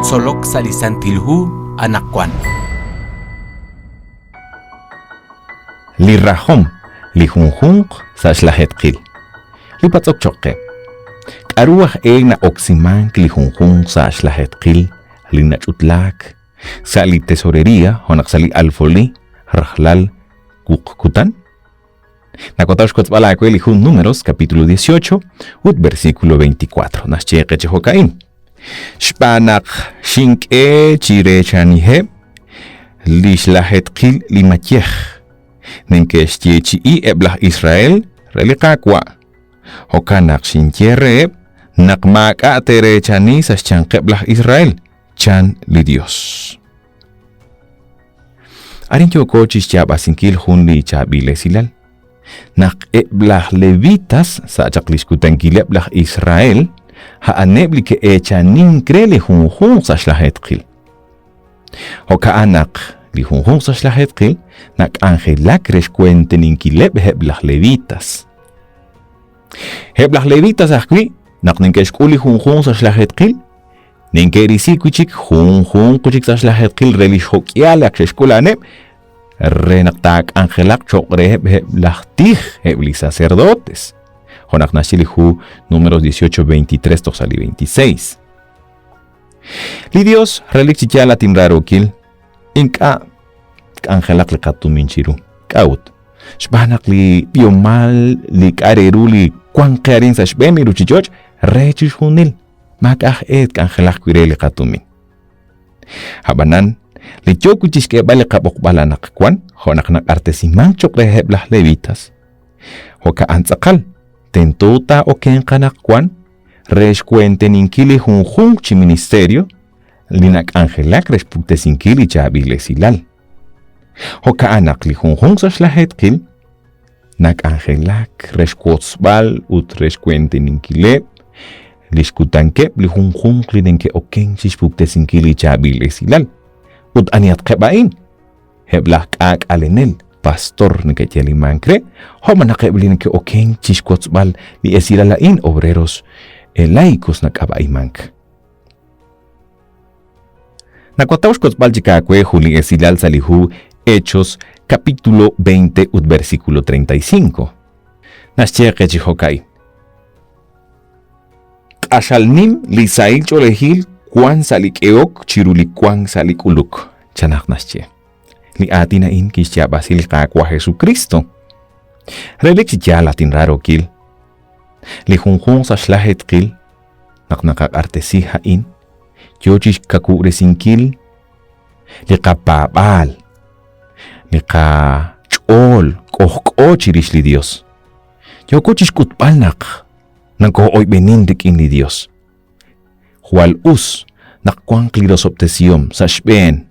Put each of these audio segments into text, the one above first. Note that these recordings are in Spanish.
solok salisantilhu anakwan. Li rahom, li junjung sa shlahetkil. Li patzok chokke. Karuah na oximank li junjung sa shlahetkil, li nachutlak, sa li tesorería, honak sa li alfoli, rahlal, kukkutan. Nakotash kotzbalakwe li jun números, capítulo 18, versículo 24. Nascheque chehokain. Shpanak shinke chirechanihe, li shlahetkil li matiech. Nenke estiechi i eblah Israel relikakwa. Hokanak shincherre nakmaka terechani sa chankeblah Israel chan li Dios. Arin choko chischab asinkil hun li chabile silal. Nak eblah levitas sa chakliskutan kileblah Israel ha anebli ke echanin krele hun sa shlahetkil. Hokaanak li junjung sa shlahetkil, nak angelak reskuente ninkileb heblah levitas. Heblah levitas akwi, nak ninkeskuli junjung sa shlahetkil, ninkerisikuchik junjung kuchik sa shlahetkil relishhokyalak seskulaneb, renaktak angelak chokre heblah tih hebli sacerdotes. Honak nasilihu números 18, 23, tosali 26. Li Dios relikchikyala timrarokil, inka angelak li katumin chiru kaut shbanak li biomal li kareru li kwan karin sa shbemi ruchichoch rechish hunil makah angelak kwire li katumin habanan li chokuchish ke bali kabok balanak kwan honak nak artesiman chok reheblah levitas hoka antzakal tentuta o ken kanak kwan resh kuente ninkili junjung chi ministerio linak angelak respukte sinkili chabile silal. Hoka anak li junjung sa shlahetkil, nak angelak reskuotsbal ut reskuente ninkile, liskutanke li junjung linenke oken sispukte sinkili chabile silal. Ut aniat kebain, heblah kak alenel, pastor niketjeli mankre, homanakebli ninke oken siskotsbal li esilalain obreros laicos nakabai mank. Nakwataus kotzbalchikakwe juli esilal salihu Hechos capítulo 20 versículo 35. Nascheque chihokai. Ashalnim lisail cholehil kwan salikeok chiruli kwan salikuluk. Chanak nasche. Li atinain kishya basil kakwa Jesucristo. Relek chiya latin raro kil. Li junjung sa shlahetkil naknakak artesi hain. Yochish kakure sinkil li kapabal li ka chol kohko chirish li Dios yokochish kutbalnak nangko oy benindik in li Dios hual us nakkwang kliros optesium sa shben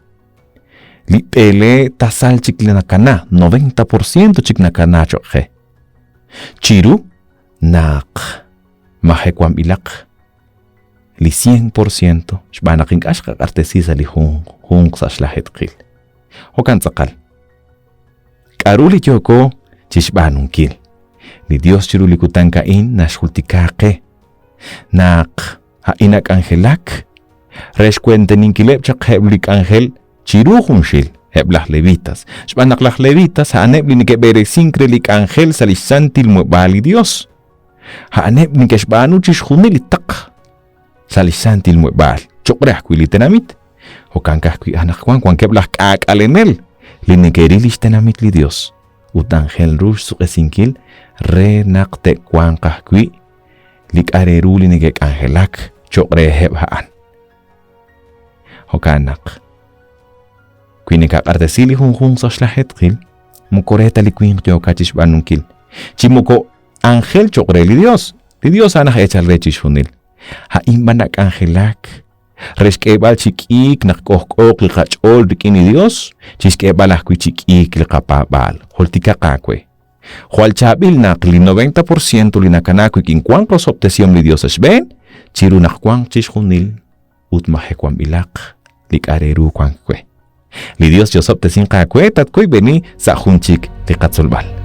li pele tasal chikli nakana 90% chik nakana chokhe chiru nak mahekwam ilak li 100% shbanaking ashka artesisa li hung sa shlahetkil. Hokan tsakal. Karuli yoko chishbanungkil. Li Dios chiruli kutankain na shultikake. Nak hainak angelak. Reskuente ninkilep chak heblik angel chiruhunshil heblah levitas. Shbanaklah levitas haanebli nikebere sinkrelik angel salisantil muebali Dios. Haanebli nikeshbanu chishhunil itak. Salisantil muebal chokreh kwili tenamit hokankah kwi anak kwan keblah kak alenel linikerilis tenamit li Dios utangel rush suqesinkil re nakte kwankah kwi lik areru linigek angelak chokreh hebhaan hokanak kwinikak artesili junjung sa shlahetkil mukoreta likwing yokachish banunkil chimuko angel chokreh li Dios anak echal rechish hunil haimbanak angelak reskebal chikik nakkohkok li kachol dikini Dios chiskebalah kwi chikik li kapabal holtika kakwe hual chabil nak li 90% li nakanakwi kinkwang prosoptesium li Dios asben chiru nakkwang chishunil ut mahekwam ilak lik areru kwangkwe li Dios yosoptesin kakwe tatkoy beni sa hunchik li katsolbal